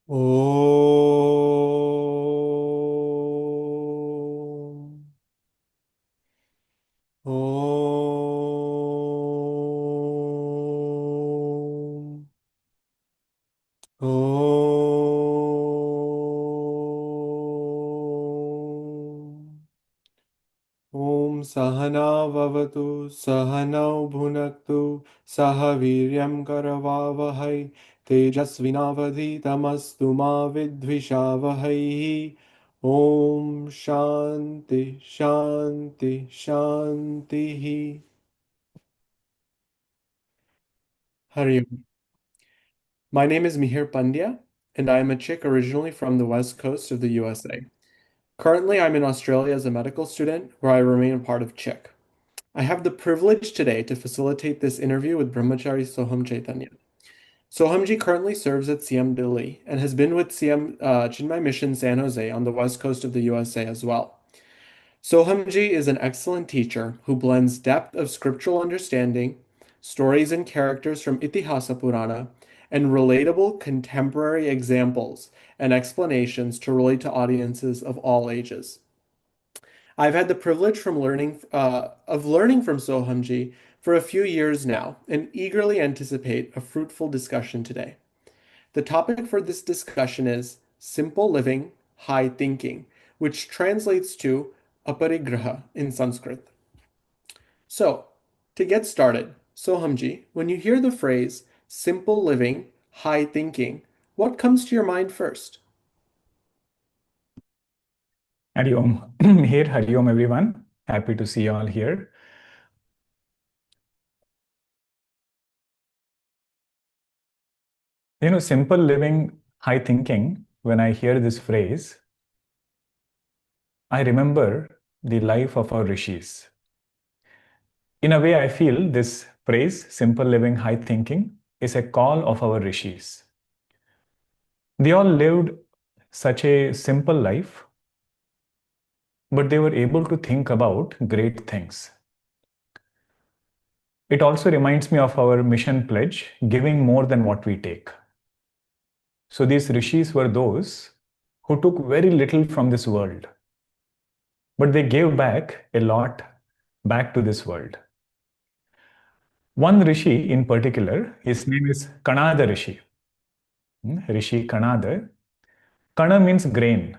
Om. Om. Om. Om Sahana Vavatu Sahanau Bhunaktu Saha Viryam Karavavahai Tejasvinavadhitamastu Ma Vidvishavahai. Om Shanti Shanti Shanti. Hari Om. My name is Mihir Pandya, and I am a Chik originally from the west coast of the USA. Currently, I'm in Australia as a medical student, where I remain a part of Chik. I have the privilege today to facilitate this interview with Brahmachari Soham Chaitanya. Sohamji currently serves at CM Delhi and has been with CM Chinmaya Mission San Jose on the west coast of the USA as well. Sohamji is an excellent teacher who blends depth of scriptural understanding, stories and characters from Itihasa Purana, and relatable contemporary examples and explanations to relate to audiences of all ages. I've had the privilege of learning from Sohamji for a few years now and eagerly anticipate a fruitful discussion today. The topic for this discussion is simple living, high thinking, which translates to Aparigraha in Sanskrit. So, to get started, Sohamji, when you hear the phrase simple living, high thinking, what comes to your mind first? Hari Om. Here, Hari Om, everyone. Happy to see you all here. Simple living, high thinking, when I hear this phrase, I remember the life of our rishis. In a way, I feel this phrase, simple living, high thinking, is a call of our rishis. They all lived such a simple life, but they were able to think about great things. It also reminds me of our mission pledge, giving more than what we take. So these rishis were those who took very little from this world, but they gave back a lot back to this world. One rishi in particular, his name is Kanada Rishi. Rishi Kanada. Kana means grain,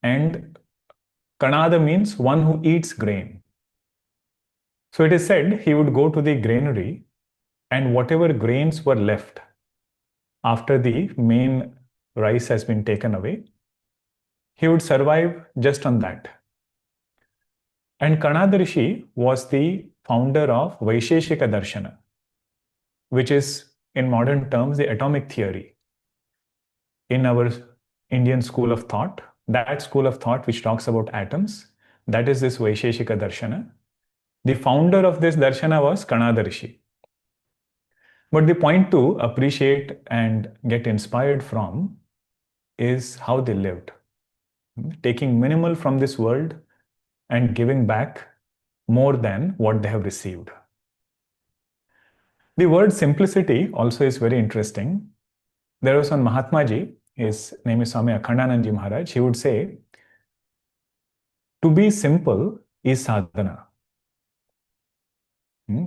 and Kanada means one who eats grain. So it is said he would go to the granary, and whatever grains were left after the main rice has been taken away, he would survive just on that. And Kanada Rishi was the founder of Vaisheshika Darshana, which is, in modern terms, the atomic theory. In our Indian school of thought, that school of thought which talks about atoms, that is this Vaisheshika Darshana. The founder of this Darshana was Kanada Rishi. But the point to appreciate and get inspired from is how they lived, taking minimal from this world and giving back more than what they have received. The word simplicity also is very interesting. There was one Mahatma Ji, his name is Swami Akhandanand Maharaj, he would say, to be simple is sadhana.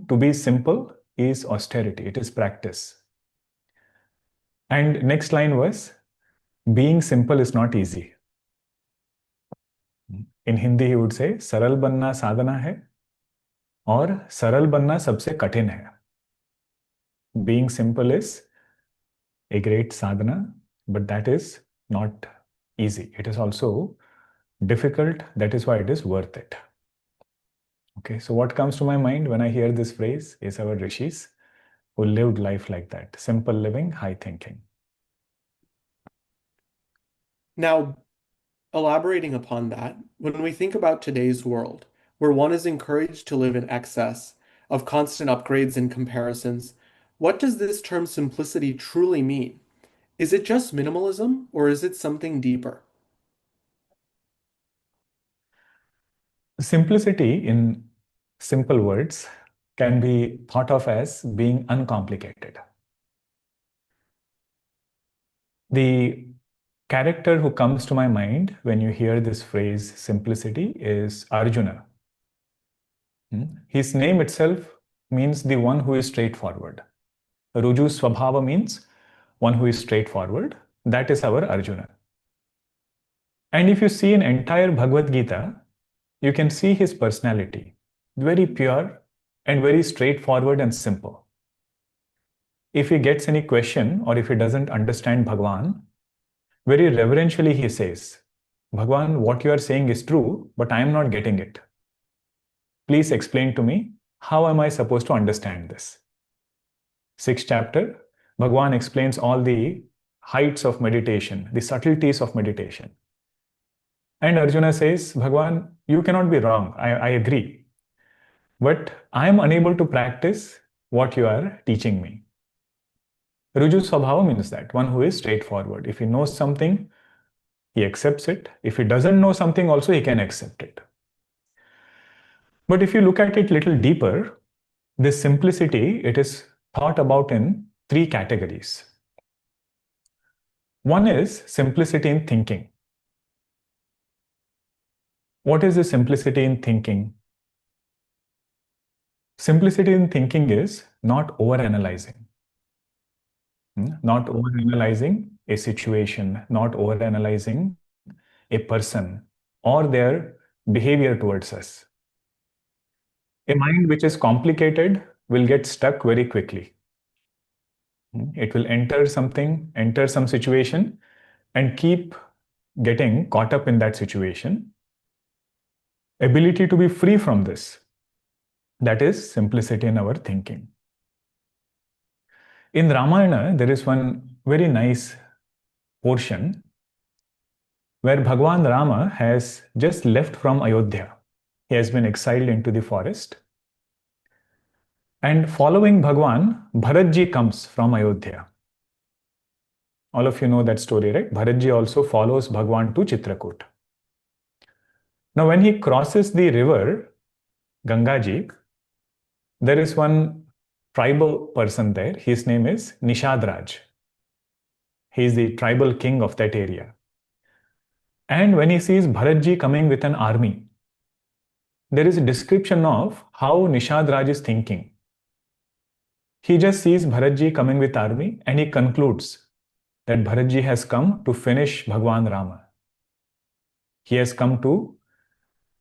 To be simple is austerity, it is practice. And next line was, being simple is not easy. In Hindi he would say, सरल बनना साधना है और सरल बनना सबसे कठिन है. Being simple is a great sadhana, but that is not easy. It is also difficult. That is why it is worth it. Okay, so what comes to my mind when I hear this phrase is our rishis who lived life like that. Simple living, high thinking. Now, elaborating upon that, when we think about today's world, where one is encouraged to live in excess of constant upgrades and comparisons, what does this term simplicity truly mean? Is it just minimalism or is it something deeper? Simplicity, in simple words, can be thought of as being uncomplicated. The character who comes to my mind when you hear this phrase simplicity is Arjuna. His name itself means the one who is straightforward. Ruju Swabhava means one who is straightforward. That is our Arjuna. And if you see an entire Bhagavad Gita, you can see his personality. Very pure and very straightforward and simple. If he gets any question or if he doesn't understand Bhagwan, very reverentially he says, Bhagwan, what you are saying is true, but I am not getting it. Please explain to me, how am I supposed to understand this? 6th chapter, Bhagwan explains all the heights of meditation, the subtleties of meditation. And Arjuna says, Bhagwan, you cannot be wrong. I agree. But I am unable to practice what you are teaching me. Ruju Swabhava means that one who is straightforward. If he knows something, he accepts it. If he doesn't know something, also he can accept it. But if you look at it a little deeper, this simplicity, it is thought about in 3 categories. One is simplicity in thinking. What is the simplicity in thinking? Simplicity in thinking is not overanalyzing. Not overanalyzing a situation, not overanalyzing a person or their behavior towards us. A mind which is complicated will get stuck very quickly. It will enter something, enter some situation, and keep getting caught up in that situation. Ability to be free from this. That is simplicity in our thinking. In Ramayana, there is one very nice portion where Bhagwan Rama has just left from Ayodhya. He has been exiled into the forest. And following Bhagwan, Bharatji comes from Ayodhya. All of you know that story, right? Bharatji also follows Bhagwan to Chitrakoot. Now, when he crosses the river, Gangaji, there is one tribal person there. His name is Nishadraj. He is the tribal king of that area. And when he sees Bharatji coming with an army, there is a description of how Nishadraj is thinking. He just sees Bharatji coming with army and he concludes that Bharatji has come to finish Bhagwan Rama. He has come to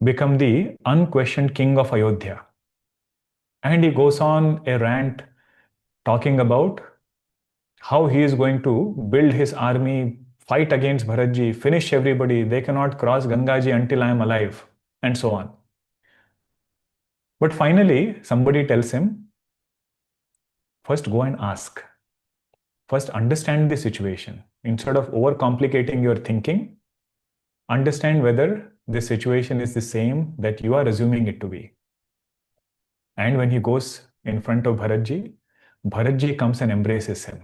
become the unquestioned king of Ayodhya. And he goes on a rant talking about how he is going to build his army, fight against Bharatji, finish everybody, they cannot cross Gangaji until I am alive, and so on. But finally, somebody tells him, first go and ask. First understand the situation. Instead of overcomplicating your thinking, understand whether the situation is the same that you are assuming it to be. And when he goes in front of Bharatji, Bharatji comes and embraces him.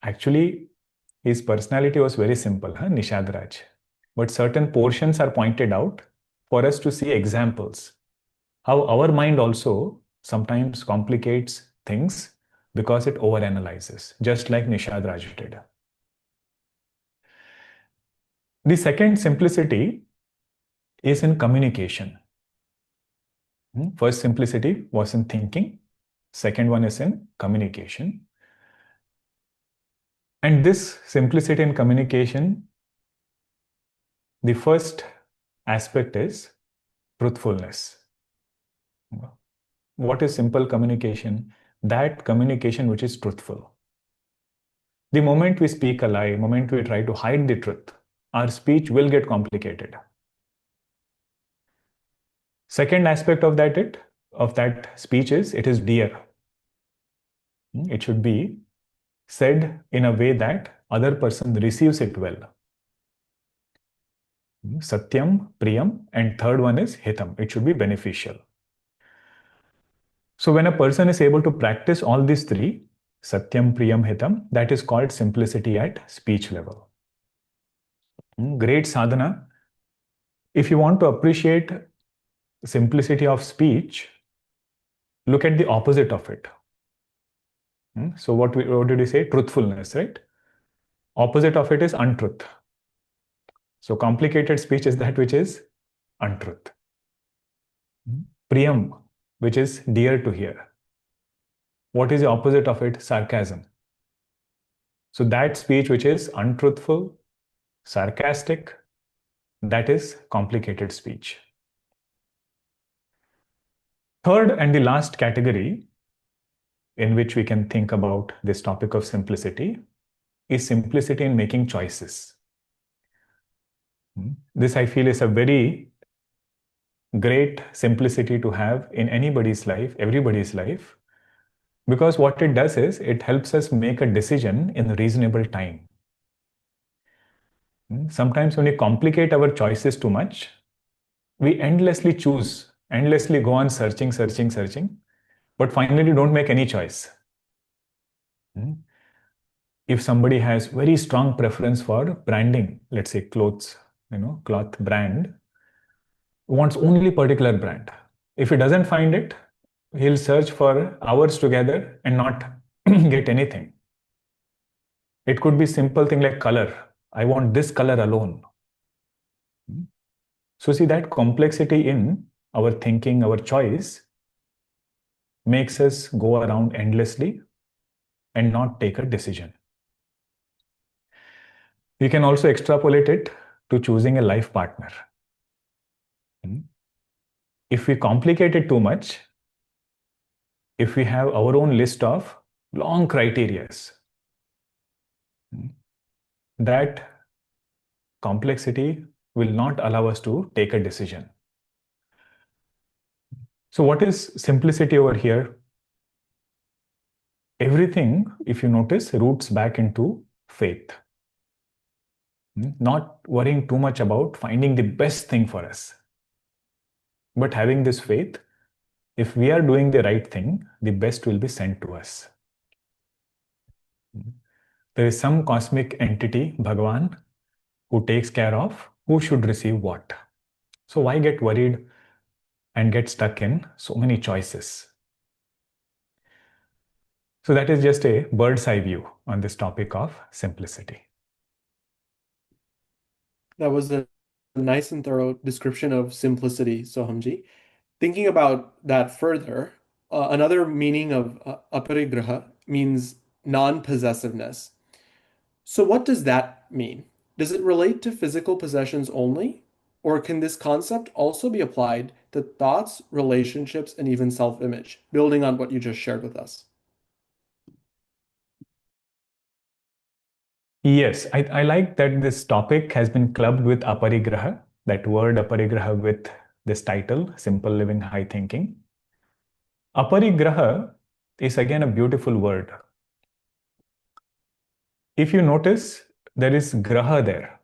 Actually, his personality was very simple, Nishadraj. But certain portions are pointed out for us to see examples. How our mind also sometimes complicates things because it overanalyzes, just like Nishadraj did. The second simplicity is in communication. First simplicity was in thinking. Second one is in communication. And this simplicity in communication, the first aspect is truthfulness. What is simple communication? That communication which is truthful. The moment we speak a lie, moment we try to hide the truth, our speech will get complicated. Second aspect of that speech is it is dear. It should be said in a way that other person receives it well. Satyam, Priyam, and third one is Hitam. It should be beneficial. So when a person is able to practice all these 3, Satyam, Priyam, Hitam, that is called simplicity at speech level. Great sadhana. If you want to appreciate simplicity of speech, look at the opposite of it. So what did we say? Truthfulness, right? Opposite of it is untruth. So complicated speech is that which is untruth. Priyam, which is dear to hear. What is the opposite of it? Sarcasm. So that speech which is untruthful, sarcastic, that is complicated speech. Third and the last category in which we can think about this topic of simplicity is simplicity in making choices. This, I feel, is a very great simplicity to have in anybody's life, everybody's life, because what it does is it helps us make a decision in a reasonable time. Sometimes when we complicate our choices too much, we endlessly choose, endlessly go on searching, but finally don't make any choice. If somebody has very strong preference for branding, let's say clothes, cloth brand, wants only particular brand. If he doesn't find it, he'll search for hours together and not get anything. It could be simple thing like color. I want this color alone. So see, that complexity in our thinking, our choice makes us go around endlessly and not take a decision. You can also extrapolate it to choosing a life partner. If we complicate it too much, if we have our own list of long criterias, that complexity will not allow us to take a decision. So what is simplicity over here? Everything, if you notice, roots back into faith. Not worrying too much about finding the best thing for us, but having this faith, if we are doing the right thing, the best will be sent to us. There is some cosmic entity, Bhagavan, who takes care of who should receive what. So why get worried and get stuck in so many choices? So that is just a bird's eye view on this topic of simplicity. That was a nice and thorough description of simplicity, Sohamji. Thinking about that further, another meaning of aparigraha means non-possessiveness. So what does that mean? Does it relate to physical possessions only? Or can this concept also be applied to thoughts, relationships, and even self-image, building on what you just shared with us? Yes, I like that this topic has been clubbed with aparigraha, that word aparigraha with this title, Simple Living, High Thinking. Aparigraha is again a beautiful word. If you notice, there is graha there.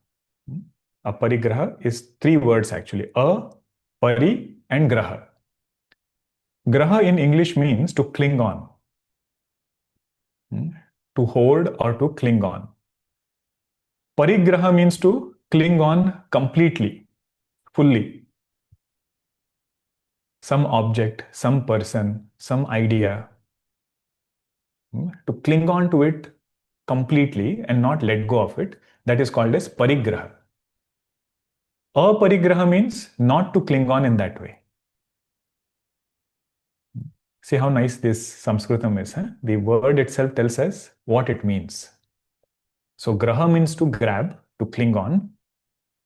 Aparigraha is three words actually, a, pari, and graha. Graha in English means to cling on, to hold or to cling on. Parigraha means to cling on completely, fully. Some object, some person, some idea, to cling on to it completely and not let go of it, that is called as parigraha. Aparigraha means not to cling on in that way. See how nice this Sanskritam is. Huh? The word itself tells us what it means. So graha means to grab, to cling on.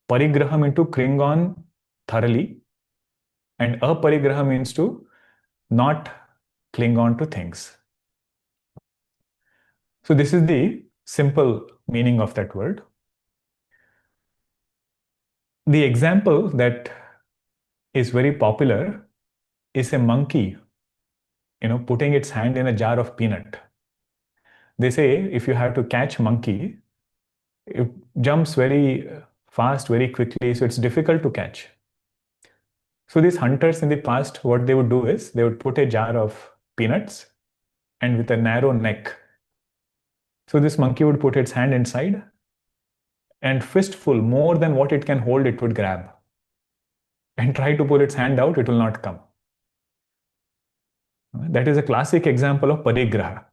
Parigraha means to cling on thoroughly. And aparigraha means to not cling on to things. So this is the simple meaning of that word. The example that is very popular is a monkey, putting its hand in a jar of peanut. They say if you have to catch monkey, it jumps very fast, very quickly, so it's difficult to catch. So these hunters in the past, what they would do is they would put a jar of peanuts and with a narrow neck. So this monkey would put its hand inside and fistful, more than what it can hold, it would grab. And try to pull its hand out, it will not come. That is a classic example of parigraha.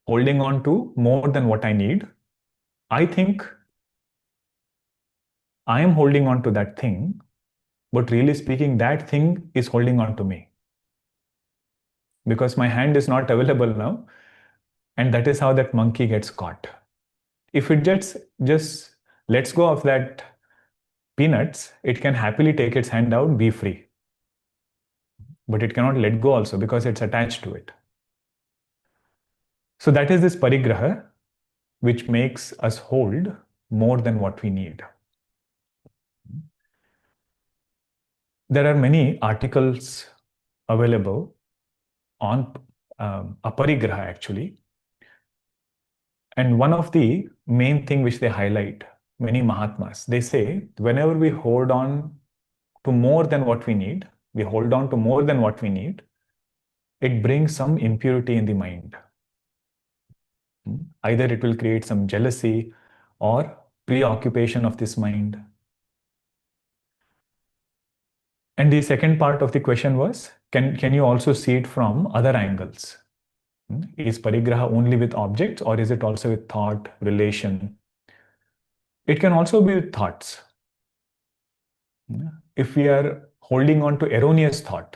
holding on to more than what I need, I think I am holding on to that thing, but really speaking, that thing is holding on to me because my hand is not available now. And that is how that monkey gets caught. If it just lets go of that peanuts, it can happily take its hand out, be free. But it cannot let go also because it's attached to it. So that is this parigraha, which makes us hold more than what we need. There are many articles available on Aparigraha actually. And one of the main thing which they highlight, many Mahatmas, they say whenever we hold on to more than what we need, we hold on to more than what we need, it brings some impurity in the mind. Either it will create some jealousy or preoccupation of this mind. And the second part of the question was, can you also see it from other angles? Is parigraha only with objects or is it also with thought, relation? It can also be with thoughts. If we are holding on to erroneous thought,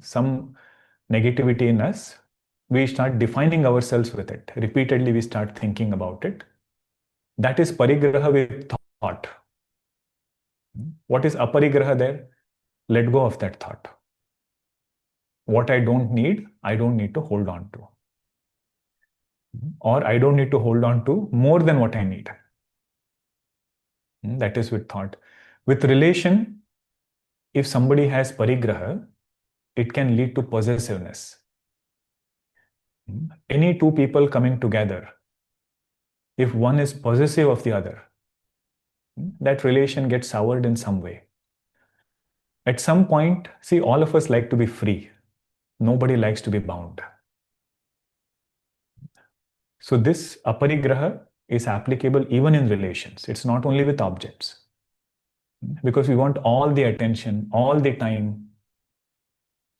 some negativity in us, we start defining ourselves with it. Repeatedly, we start thinking about it. That is parigraha with thought. What is aparigraha there? Let go of that thought. What I don't need to hold on to. Or I don't need to hold on to more than what I need. That is with thought. With relation, if somebody has parigraha, it can lead to possessiveness. Any two people coming together, if one is possessive of the other, that relation gets soured in some way. At some point, see, all of us like to be free. Nobody likes to be bound. So this aparigraha is applicable even in relations. It's not only with objects. Because we want all the attention, all the time.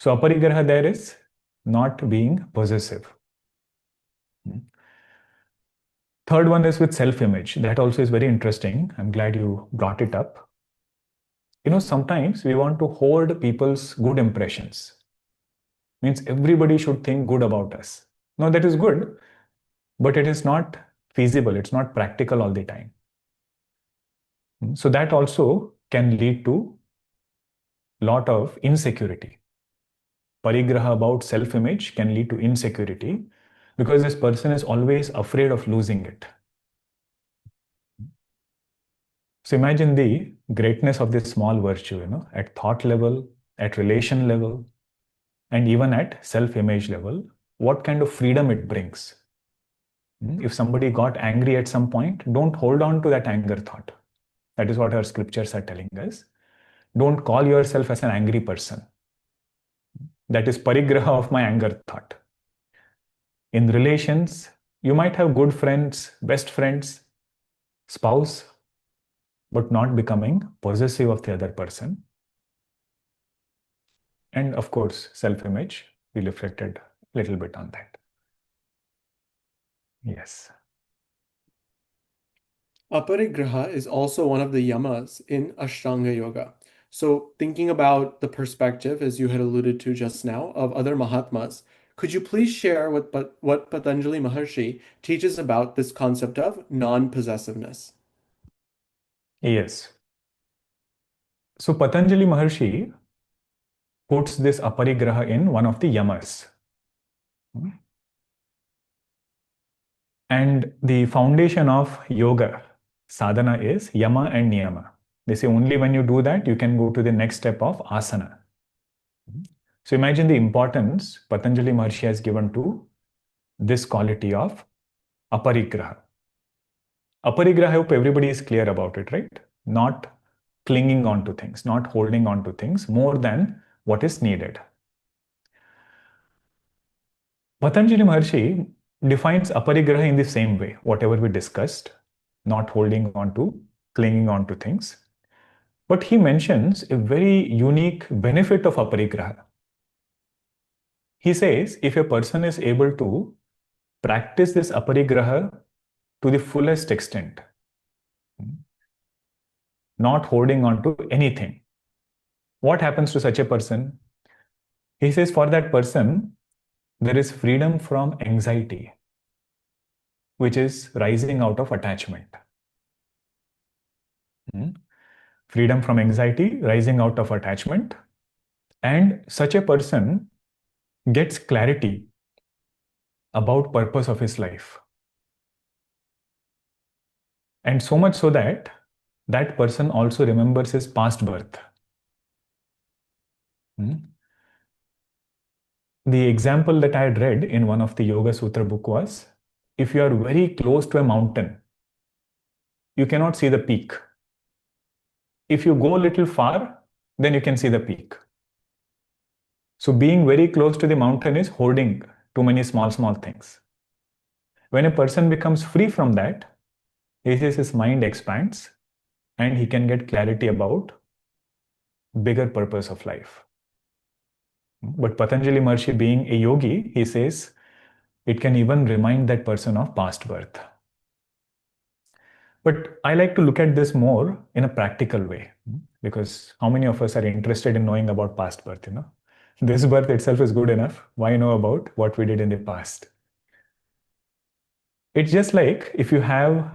So aparigraha there is not being possessive. Third one is with self-image. That also is very interesting. I'm glad you brought it up. Sometimes we want to hold people's good impressions. Means everybody should think good about us. Now that is good, but it is not feasible. It's not practical all the time. So that also can lead to lot of insecurity. Parigraha about self-image can lead to insecurity because this person is always afraid of losing it. So imagine the greatness of this small virtue, at thought level, at relation level, and even at self-image level, what kind of freedom it brings. If somebody got angry at some point, don't hold on to that anger thought. That is what our scriptures are telling us. Don't call yourself as an angry person. That is parigraha of my anger thought. In relations, you might have good friends, best friends, spouse, but not becoming possessive of the other person. And of course, self-image, we reflected a little bit on that. Yes. Aparigraha is also one of the yamas in Ashtanga Yoga. So, thinking about the perspective, as you had alluded to just now, of other Mahatmas, could you please share what Patanjali Maharshi teaches about this concept of non-possessiveness? Yes. So Patanjali Maharshi puts this aparigraha in one of the yamas. And the foundation of yoga, sadhana, is yama and niyama. They say only when you do that, you can go to the next step of asana. So imagine the importance Patanjali Maharshi has given to this quality of aparigraha. Aparigraha, I hope everybody is clear about it, right? Not clinging on to things, not holding on to things more than what is needed. Patanjali Maharshi defines aparigraha in the same way, whatever we discussed, not holding on to, clinging on to things. But he mentions a very unique benefit of aparigraha. He says if a person is able to practice this aparigraha to the fullest extent, not holding on to anything. What happens to such a person? He says for that person, there is freedom from anxiety, which is rising out of attachment. Freedom from anxiety, rising out of attachment. And such a person gets clarity about purpose of his life. And so much so that that person also remembers his past birth. The example that I had read in one of the Yoga Sutra book was, if you are very close to a mountain, you cannot see the peak. If you go a little far, then you can see the peak. So being very close to the mountain is holding too many small things. When a person becomes free from that, his mind expands and he can get clarity about bigger purpose of life. But Patanjali Maharshi, being a yogi, he says it can even remind that person of past birth. But I like to look at this more in a practical way, because how many of us are interested in knowing about past birth? This birth itself is good enough. Why know about what we did in the past? It's just like if you have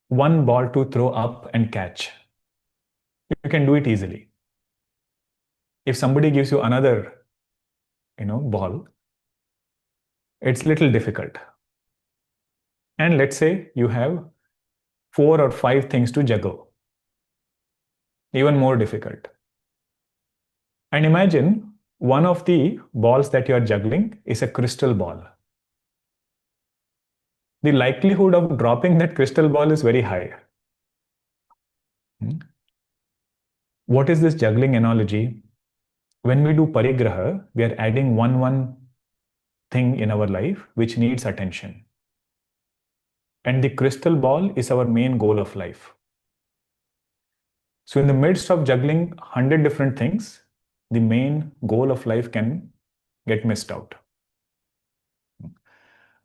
one ball to throw up and catch, you can do it easily. If somebody gives you another, ball, it's little difficult. And let's say you have 4 or 5 things to juggle, even more difficult. And imagine one of the balls that you are juggling is a crystal ball. The likelihood of dropping that crystal ball is very high. What is this juggling analogy? When we do parigraha, we are adding one thing in our life which needs attention. And the crystal ball is our main goal of life. So in the midst of juggling 100 different things, the main goal of life can get missed out.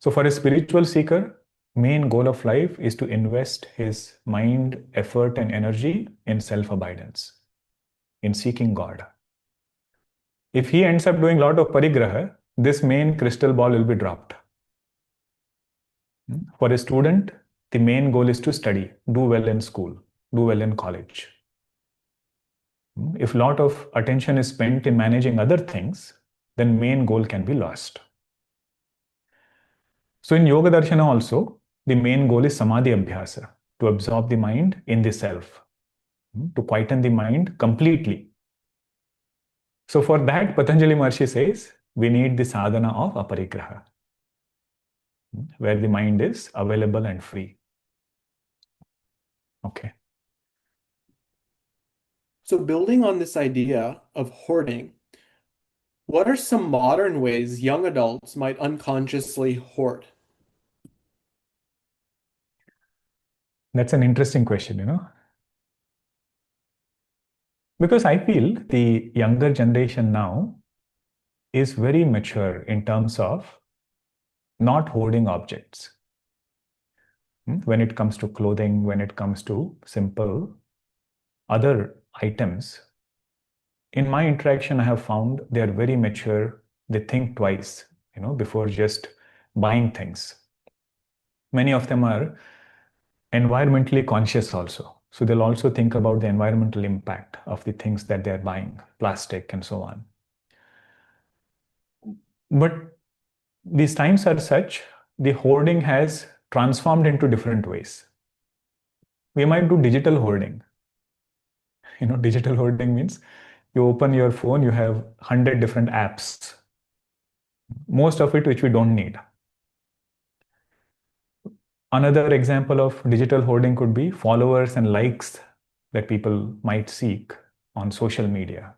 So for a spiritual seeker, main goal of life is to invest his mind, effort, and energy in self-abidance, in seeking God. If he ends up doing a lot of parigraha, this main crystal ball will be dropped. For a student, the main goal is to study, do well in school, do well in college. If a lot of attention is spent in managing other things, then main goal can be lost. So in Yoga Darshana also, the main goal is Samadhi Abhyasa, to absorb the mind in the self, to quieten the mind completely. So for that, Patanjali Maharshi says, we need the sadhana of Aparigraha, where the mind is available and free. Okay. So building on this idea of hoarding, what are some modern ways young adults might unconsciously hoard? That's an interesting question, because I feel the younger generation now is very mature in terms of not hoarding objects. When it comes to clothing, when it comes to simple other items, in my interaction, I have found they are very mature. They think twice, before just buying things. Many of them are environmentally conscious also. So they'll also think about the environmental impact of the things that they're buying, plastic and so on. But these times are such, the hoarding has transformed into different ways. We might do digital hoarding. Digital hoarding means you open your phone, you have 100 different apps, most of it which we don't need. Another example of digital hoarding could be followers and likes that people might seek on social media.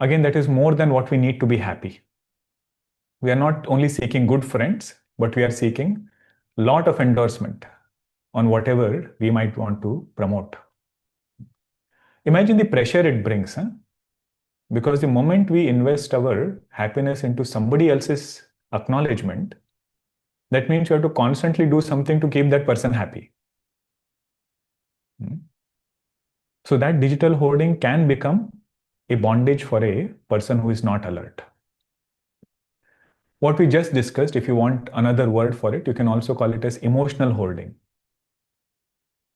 Again, that is more than what we need to be happy. We are not only seeking good friends, but we are seeking a lot of endorsement on whatever we might want to promote. Imagine the pressure it brings, because the moment we invest our happiness into somebody else's acknowledgement, That means you have to constantly do something to keep that person happy. Hmm. So that digital hoarding can become a bondage for a person who is not alert. What we just discussed, if you want another word for it, you can also call it as emotional hoarding.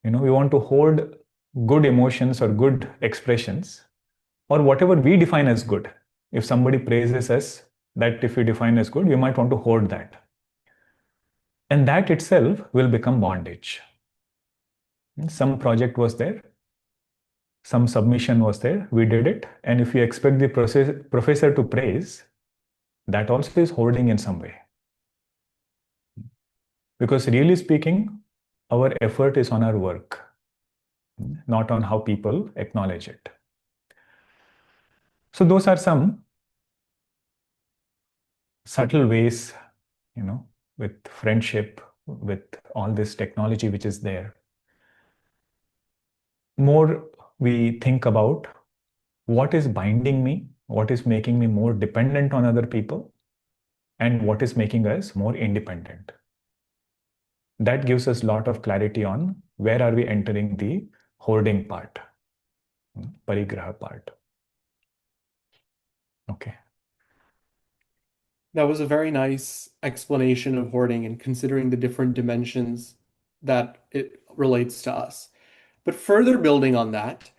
We want to hoard good emotions or good expressions or whatever we define as good. If somebody praises us, that if we define as good, you might want to hoard that. And that itself will become bondage. Some project was there, some submission was there, we did it. And if you expect the professor to praise, that also is hoarding in some way. Because really speaking, our effort is on our work, not on how people acknowledge it. So those are some subtle ways, with friendship, with all this technology which is there. More we think about what is binding me, what is making me more dependent on other people, and what is making us more independent. That gives us a lot of clarity on where are we entering the hoarding part, Parigraha part. Okay. That was a very nice explanation of hoarding and considering the different dimensions that it relates to us. But further building on that,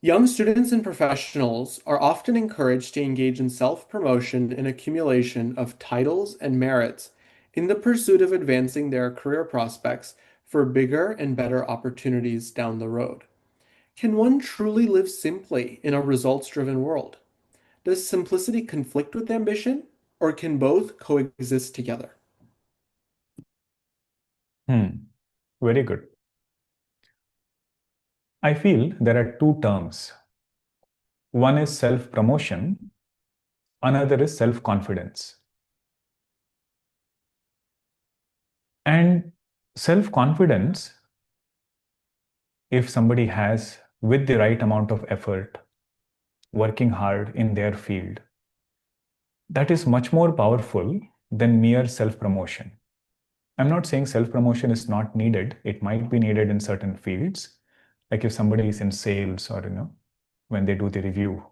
young students and professionals are often encouraged to engage in self-promotion and accumulation of titles and merits in the pursuit of advancing their career prospects for bigger and better opportunities down the road. Can one truly live simply in a results-driven world? Does simplicity conflict with ambition, or can both coexist together? Very good. I feel there are two terms. One is self-promotion, another is self-confidence. And self-confidence, if somebody has, with the right amount of effort, working hard in their field, that is much more powerful than mere self-promotion. I'm not saying self-promotion is not needed. It might be needed in certain fields. Like if somebody is in sales or, when they do the review,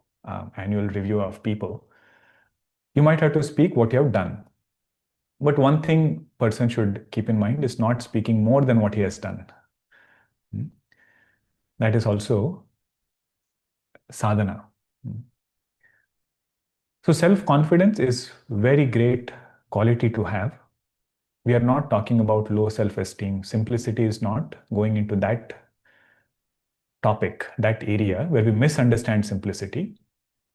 annual review of people, you might have to speak what you have done. But one thing person should keep in mind is not speaking more than what he has done. That is also sadhana. So self-confidence is very great quality to have. We are not talking about low self-esteem. Simplicity is not going into that topic, that area where we misunderstand simplicity.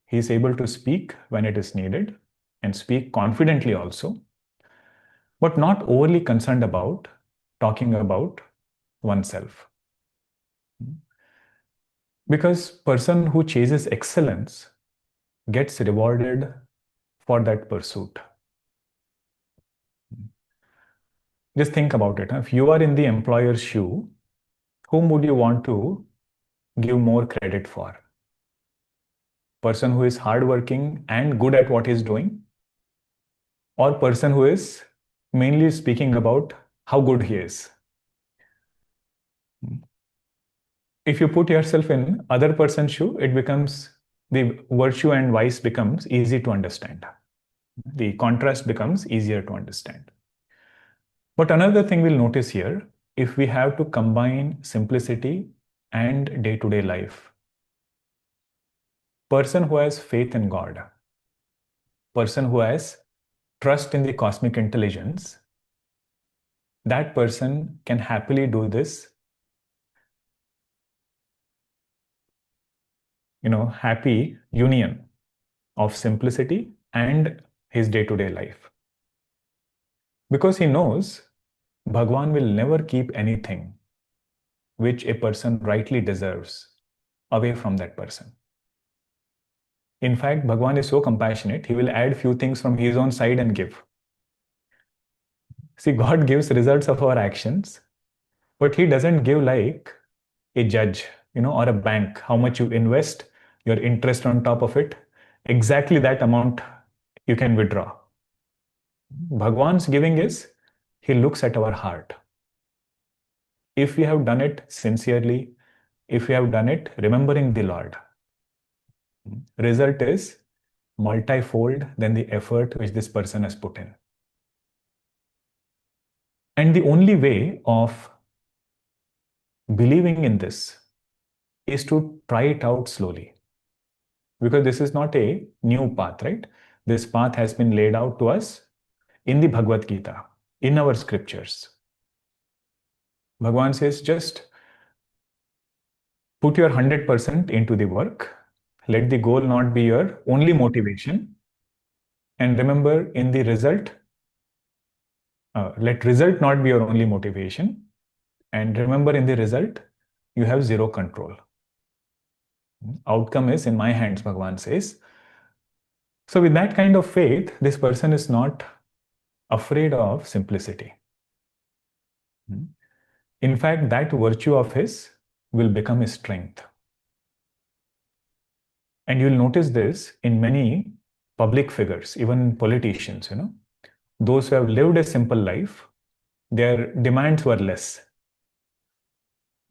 He is able to speak when it is needed and speak confidently also, but not overly concerned about talking about oneself. Because person who chases excellence gets rewarded for that pursuit. Just think about it. If you are in the employer's shoe, whom would you want to give more credit for? Person who is hardworking and good at what he's doing, or person who is mainly speaking about how good he is? If you put yourself in other person's shoe, it becomes the virtue and vice becomes easy to understand. The contrast becomes easier to understand. But another thing we'll notice here, if we have to combine simplicity and day-to-day life, person who has faith in God, person who has trust in the cosmic intelligence, that person can happily do this, happy union of simplicity and his day-to-day life. Because he knows Bhagwan will never keep anything which a person rightly deserves away from that person. In fact, Bhagwan is so compassionate, he will add few things from his own side and give. See, God gives results of our actions, but he doesn't give like a judge, or a bank, how much you invest, your interest on top of it, exactly that amount you can withdraw. Bhagwan's giving is He looks at our heart. If we have done it sincerely, if we have done it remembering the Lord, result is multifold than the effort which this person has put in. And the only way of believing in this is to try it out slowly. Because this is not a new path, right? This path has been laid out to us in the Bhagavad Gita, in our scriptures. Bhagavan says, just put your 100% into the work. Let the goal not be your only motivation. And remember, in the result, let result not be your only motivation. And remember, in the result, you have zero control. Outcome is in my hands, Bhagavan says. So, with that kind of faith, this person is not afraid of simplicity. In fact, that virtue of his will become his strength. And you'll notice this in many public figures, even politicians, those who have lived a simple life, their demands were less,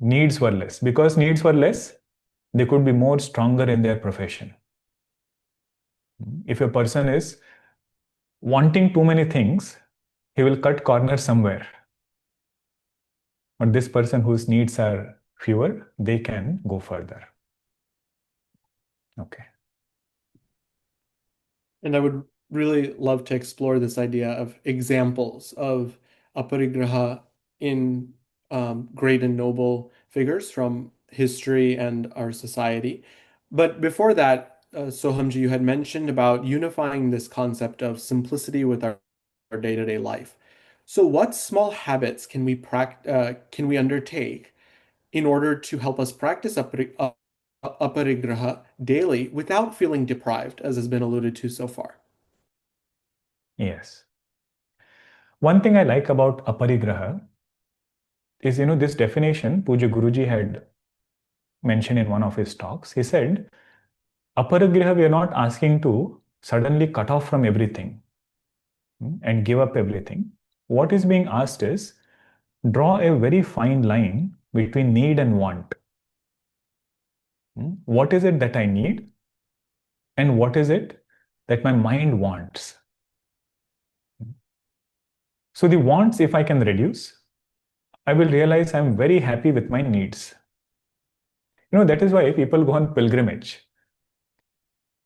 needs were less. Because needs were less, they could be more stronger in their profession. If a person is wanting too many things, he will cut corners somewhere. But this person whose needs are fewer, they can go further. Okay. And I would really love to explore this idea of examples of aparigraha in great and noble figures from history and our society. But before that, Sohamji, you had mentioned about unifying this concept of simplicity with our day-to-day life. So, what small habits can we undertake in order to help us practice aparigraha daily without feeling deprived, as has been alluded to so far? Yes. One thing I like about aparigraha is, this definition Puja Guruji had mentioned in one of his talks. He said, aparigraha, we are not asking to suddenly cut off from everything and give up everything. What is being asked is, draw a very fine line between need and want. What is it that I need? And what is it that my mind wants? So the wants, if I can reduce, I will realize I'm very happy with my needs. That is why people go on pilgrimage.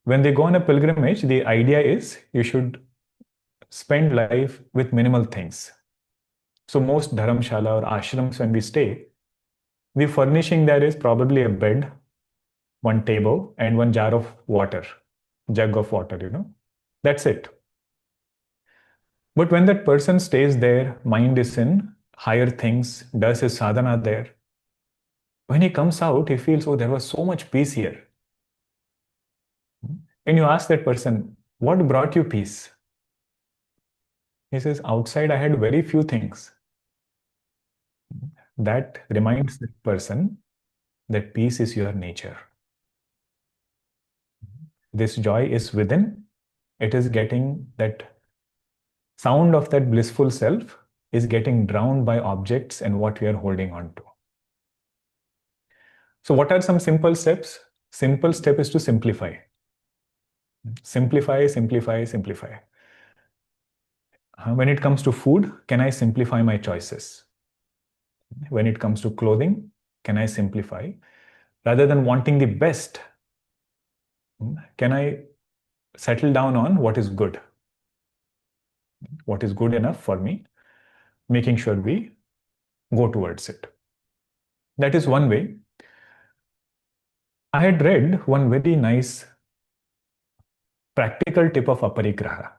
When they go on a pilgrimage, the idea is you should spend life with minimal things. So most dharamshala or ashrams, when we stay, the furnishing there is probably a bed, one table, and one jar of water, jug of water, That's it. But when that person stays there, mind is in higher things, does his sadhana there, when he comes out, he feels, oh, there was so much peace here. And you ask that person, what brought you peace? He says, outside I had very few things. That reminds the person that peace is your nature. This joy is within. It is getting that sound of that blissful self is getting drowned by objects and what we are holding on to. So what are some simple steps? Simple step is to simplify. Simplify, simplify, simplify. When it comes to food, can I simplify my choices? When it comes to clothing, can I simplify? Rather than wanting the best, can I settle down on what is good? What is good enough for me? Making sure we go towards it. That is one way. I had read one very nice practical tip of aparigraha.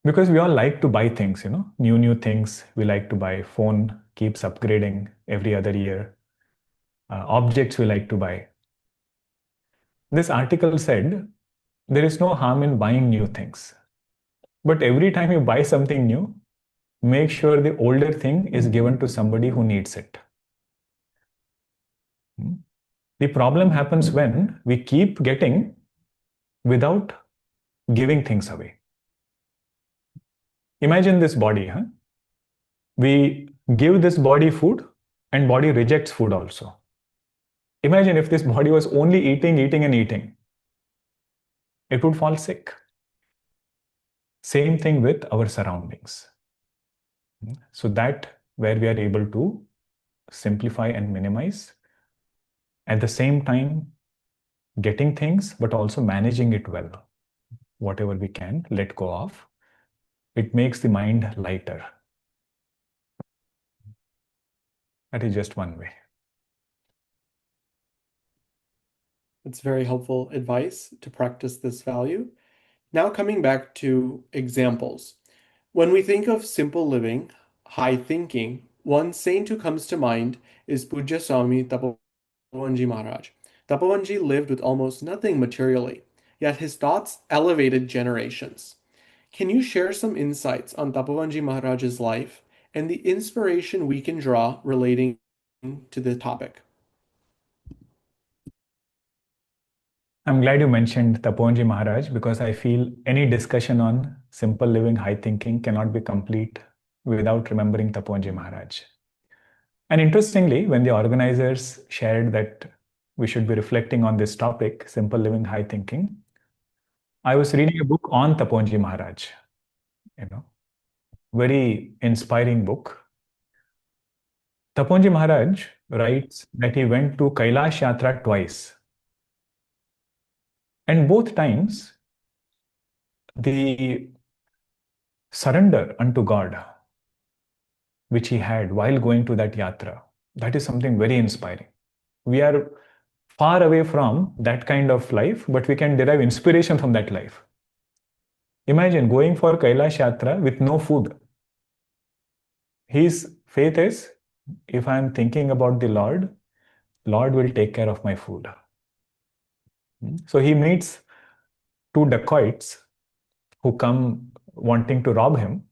Because we all like to buy things, new things. We like to buy. Phone keeps upgrading every other year. Objects we like to buy. This article said there is no harm in buying new things. But every time you buy something new, make sure the older thing is given to somebody who needs it. The problem happens when we keep getting without giving things away. Imagine this body, huh? We give this body food and body rejects food also. Imagine if this body was only eating, eating and eating. It would fall sick. Same thing with our surroundings. So that where we are able to simplify and minimize, at the same time getting things, but also managing it well. Whatever we can let go of, it makes the mind lighter. That is just one way. It's very helpful advice to practice this value. Now coming back to examples. When we think of simple living, high thinking, one saint who comes to mind is Pujya Swami Tapobanji Maharaj. Tapobanji lived with almost nothing materially, yet his thoughts elevated generations. Can you share some insights on Tapobanji Maharaj's life and the inspiration we can draw relating to the topic? I'm glad you mentioned Taponji Maharaj because I feel any discussion on simple living, high thinking cannot be complete without remembering Taponji Maharaj. And interestingly, when the organizers shared that we should be reflecting on this topic, simple living, high thinking, I was reading a book on Taponji Maharaj, you know, very inspiring book. Taponji Maharaj writes that he went to Kailash Yatra twice. And both times, the surrender unto God, which he had while going to that yatra, that is something very inspiring. We are far away from that kind of life, but we can derive inspiration from that life. Imagine going for Kailash Yatra with no food. His faith is, if I am thinking about the Lord, Lord will take care of my food. So he meets two dacoits who come wanting to rob him.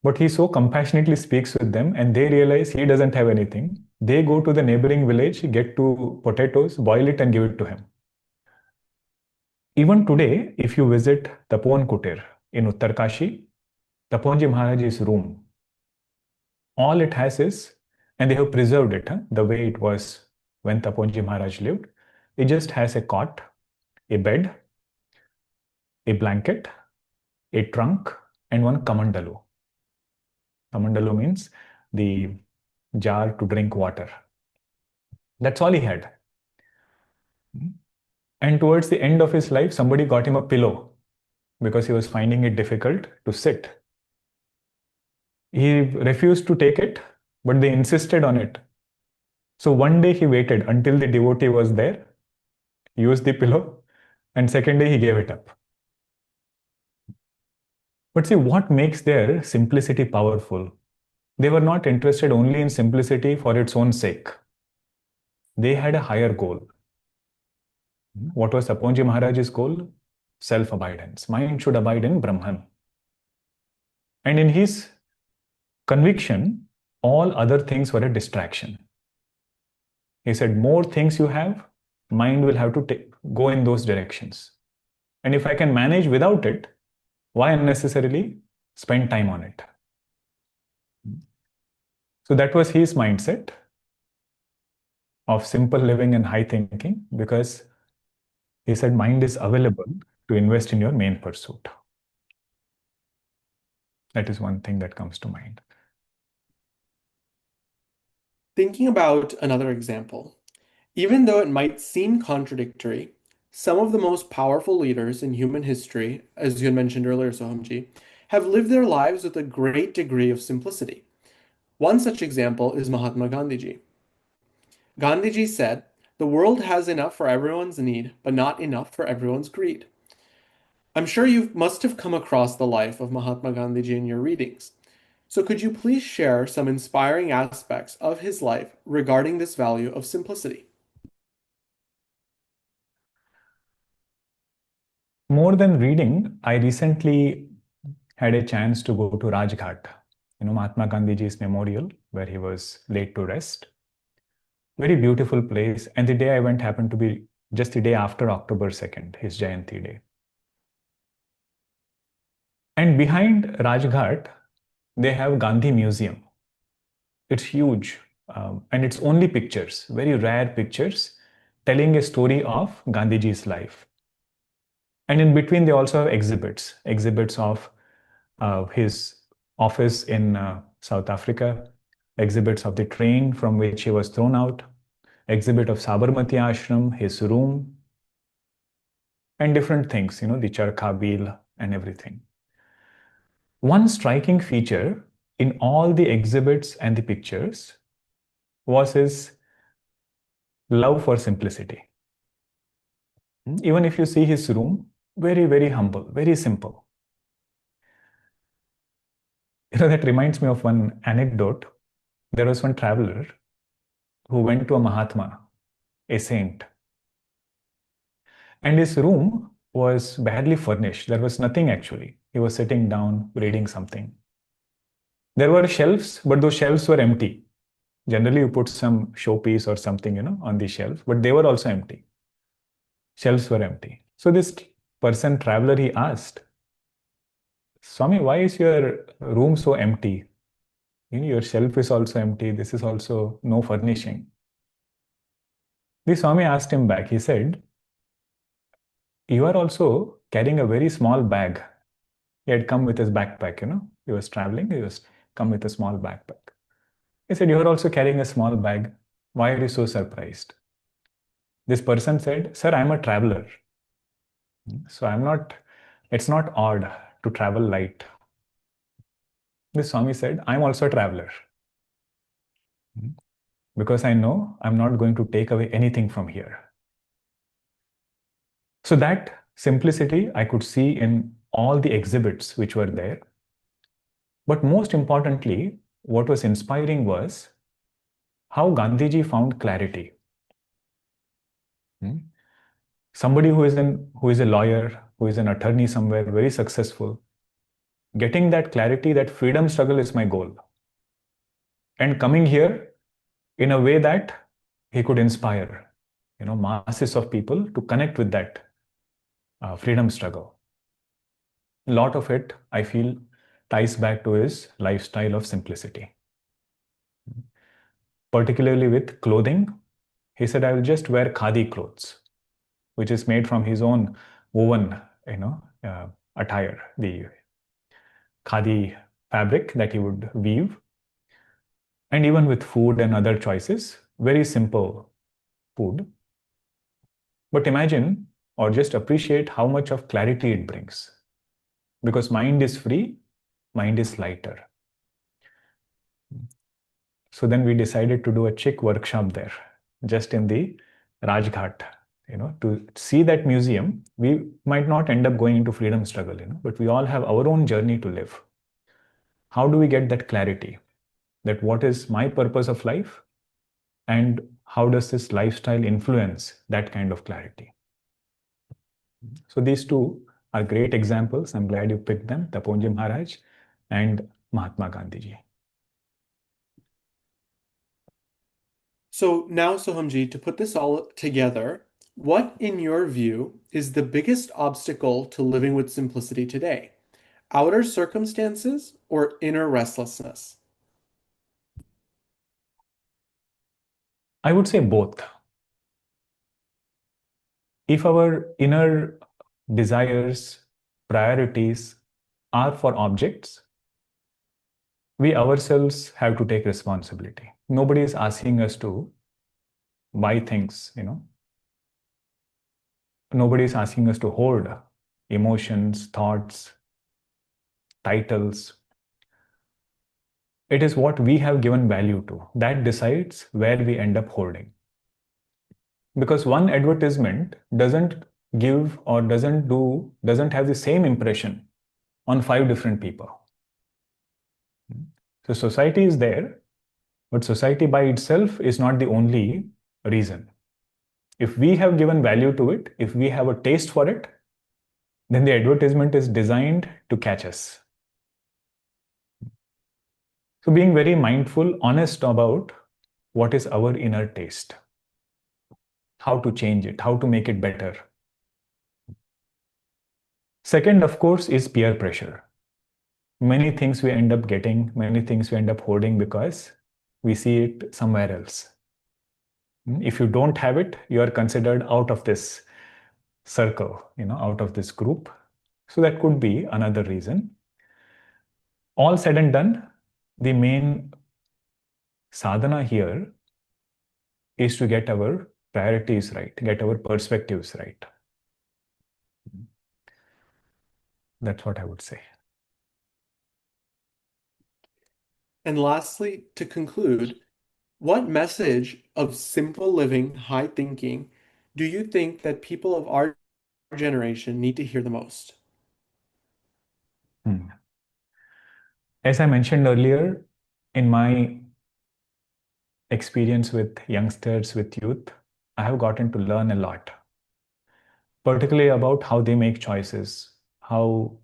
But he so compassionately speaks with them, and they realize he doesn't have anything. They go to the neighboring village, get two potatoes, boil it, and give it to him. Even today, if you visit Tapovan Kutir in Uttarkashi, Taponji Maharaj's room, all it has is, and they have preserved it the way it was when Taponji Maharaj lived. It just has a cot, a bed, a blanket, a trunk, and one kamandalu. Kamandalu means the jar to drink water. That's all he had. And towards the end of his life, somebody got him a pillow because he was finding it difficult to sit. He refused to take it, but they insisted on it. So one day he waited until the devotee was there, used the pillow, and second day he gave it up. But see, what makes their simplicity powerful? They were not interested only in simplicity for its own sake. They had a higher goal. What was Taponji Maharaj's goal? Self-abidance. Mind should abide in Brahman. And in his conviction, all other things were a distraction. He said, more things you have, mind will have to go in those directions. And if I can manage without it, why unnecessarily spend time on it? So that was his mindset of simple living and high thinking, because he said mind is available to invest in your main pursuit. That is one thing that comes to mind. Thinking about another example, even though it might seem contradictory, some of the most powerful leaders in human history, as you had mentioned earlier, Sohamji, have lived their lives with a great degree of simplicity. One such example is Mahatma Gandhiji. Gandhiji said, "The world has enough for everyone's need, but not enough for everyone's greed." I'm sure you must have come across the life of Mahatma Gandhiji in your readings. So could you please share some inspiring aspects of his life regarding this value of simplicity? More than reading, I recently had a chance to go to Rajghat, Mahatma Gandhiji's memorial, where he was laid to rest. Very beautiful place. And the day I went happened to be just the day after October 2nd, his Jayanti day. And behind Rajghat, they have Gandhi Museum. It's huge, and it's only pictures, very rare pictures, telling a story of Gandhiji's life. And in between, they also have exhibits of his office in South Africa, exhibits of the train from which he was thrown out, exhibit of Sabarmati Ashram, his room, and different things, the charkha wheel and everything. One striking feature in all the exhibits and the pictures was his love for simplicity. Even if you see his room, very, very humble, very simple. That reminds me of one anecdote. There was one traveler who went to a Mahatma, a saint, and his room was badly furnished. There was nothing actually. He was sitting down, reading something. There were shelves, but those shelves were empty. Generally, you put some showpiece or something, on the shelf, but they were also empty. Shelves were empty. So this person, traveler, he asked, Swami, why is your room so empty? Your shelf is also empty. This is also no furnishing. The Swami asked him back. He said, you are also carrying a very small bag. He had come with his backpack, He was traveling. He was come with a small backpack. He said, you are also carrying a small bag. Why are you so surprised? This person said, sir, I'm a traveler. So it's not odd to travel light. The Swami said, I'm also a traveler. Because I know I'm not going to take away anything from here. So that simplicity I could see in all the exhibits which were there. But most importantly, what was inspiring was how Gandhiji found clarity. Somebody who is a lawyer, who is an attorney somewhere, very successful, getting that clarity that freedom struggle is my goal. And coming here in a way that he could inspire, masses of people to connect with that freedom struggle. A lot of it, I feel, ties back to his lifestyle of simplicity. Particularly with clothing, he said, I will just wear khadi clothes, which is made from his own woven, attire, the khadi fabric that he would weave. And even with food and other choices, very simple food. But imagine or just appreciate how much of clarity it brings. Because mind is free, mind is lighter. So then we decided to do a CHYK workshop there, just in the Rajghat. To see that museum, we might not end up going into freedom struggle, but we all have our own journey to live. How do we get that clarity? That what is my purpose of life? And how does this lifestyle influence that kind of clarity? So these two are great examples. I'm glad you picked them, Taponji Maharaj and Mahatma Gandhiji. So now, Sohamji, to put this all together, what, in your view, is the biggest obstacle to living with simplicity today? Outer circumstances or inner restlessness? I would say both. If our inner desires, priorities are for objects, we ourselves have to take responsibility. Nobody is asking us to buy things, Nobody is asking us to hold emotions, thoughts, titles. It is what we have given value to that decides where we end up holding. Because one advertisement doesn't give or doesn't have the same impression on 5 different people. So society is there, but society by itself is not the only reason. If we have given value to it, if we have a taste for it, then the advertisement is designed to catch us. So being very mindful, honest about what is our inner taste, how to change it, how to make it better. Second, of course, is peer pressure. many things we end up getting, many things we end up hoarding because we see it somewhere else. If you don't have it, you are considered out of this circle, out of this group. So that could be another reason. All said and done, the main sadhana here is to get our priorities right, get our perspectives right. That's what I would say. And lastly, to conclude, what message of simple living, high thinking do you think that people of our generation need to hear the most? Hmm. As I mentioned earlier, in my experience with youngsters, with youth, I have gotten to learn a lot, particularly about how they make choices, how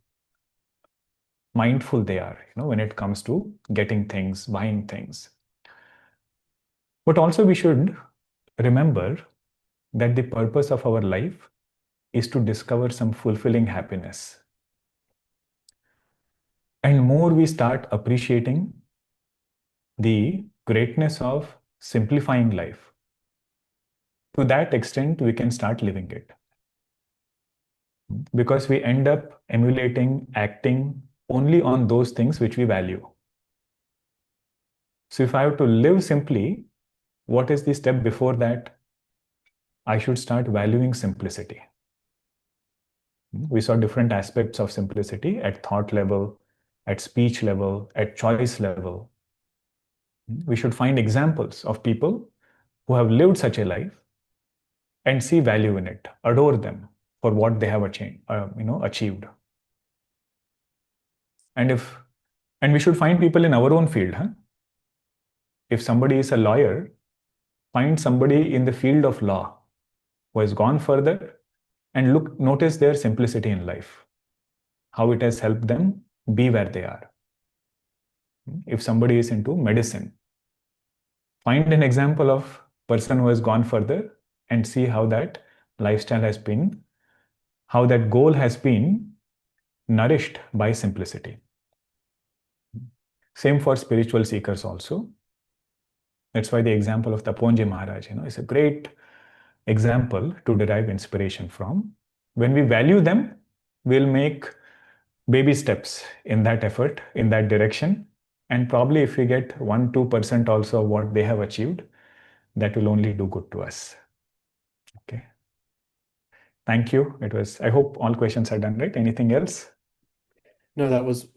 mindful they are, when it comes to getting things, buying things. But also, we should remember that the purpose of our life is to discover some fulfilling happiness. And more we start appreciating the greatness of simplifying life, to that extent, we can start living it. Because we end up emulating, acting only on those things which we value. So if I have to live simply, what is the step before that? I should start valuing simplicity. We saw different aspects of simplicity at thought level, at speech level, at choice level. We should find examples of people who have lived such a life and see value in it, adore them for what they have achieved. And if and we should find people in our own field. If somebody is a lawyer, find somebody in the field of law who has gone further and notice their simplicity in life, how it has helped them be where they are. If somebody is into medicine, find an example of person who has gone further and see how that lifestyle has been, how that goal has been nourished by simplicity. Same for spiritual seekers also. That's why the example of Taponji Maharaj, is a great example to derive inspiration from. When we value them, we'll make baby steps in that effort, in that direction. And probably if we get 1-2% also of what they have achieved, that will only do good to us. Okay. Thank you. I hope all questions are done, right? Anything else? No, that was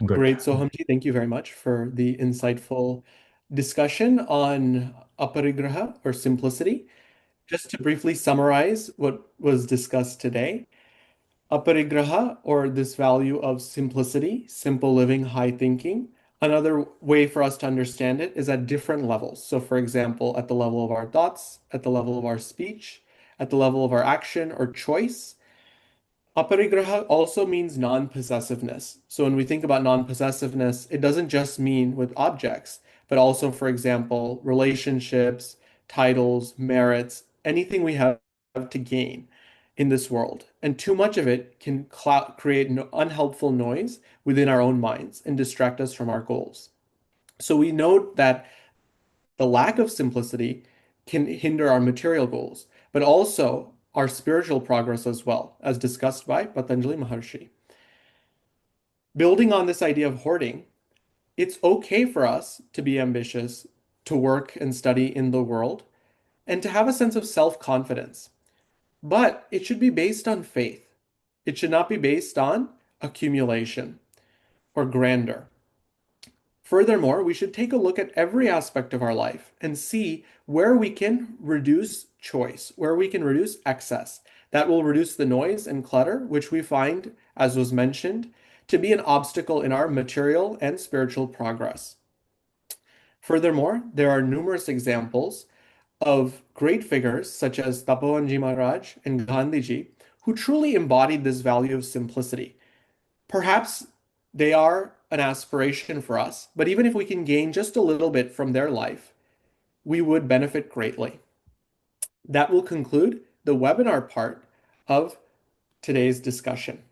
Good. great, Sohamji. Thank you very much for the insightful discussion on aparigraha or simplicity. Just to briefly summarize what was discussed today, aparigraha, or this value of simplicity, simple living, high thinking. Another way for us to understand it is at different levels. So, for example, at the level of our thoughts, at the level of our speech, at the level of our action or choice. Aparigraha also means non-possessiveness. So when we think about non-possessiveness, it doesn't just mean with objects, but also, for example, relationships, titles, merits, anything we have to gain in this world. And too much of it can create unhelpful noise within our own minds and distract us from our goals. So we note that the lack of simplicity can hinder our material goals, but also our spiritual progress as well, as discussed by Patanjali Maharshi. Building on this idea of hoarding, it's okay for us to be ambitious, to work and study in the world, and to have a sense of self-confidence. But it should be based on faith. It should not be based on accumulation or grandeur. Furthermore, we should take a look at every aspect of our life and see where we can reduce choice, where we can reduce excess. That will reduce the noise and clutter, which we find, as was mentioned, to be an obstacle in our material and spiritual progress. Furthermore, there are numerous examples of great figures such as Tapovanji Maharaj and Gandhiji who truly embodied this value of simplicity. Perhaps they are an aspiration for us, but even if we can gain just a little bit from their life, we would benefit greatly. That will conclude the webinar part of today's discussion.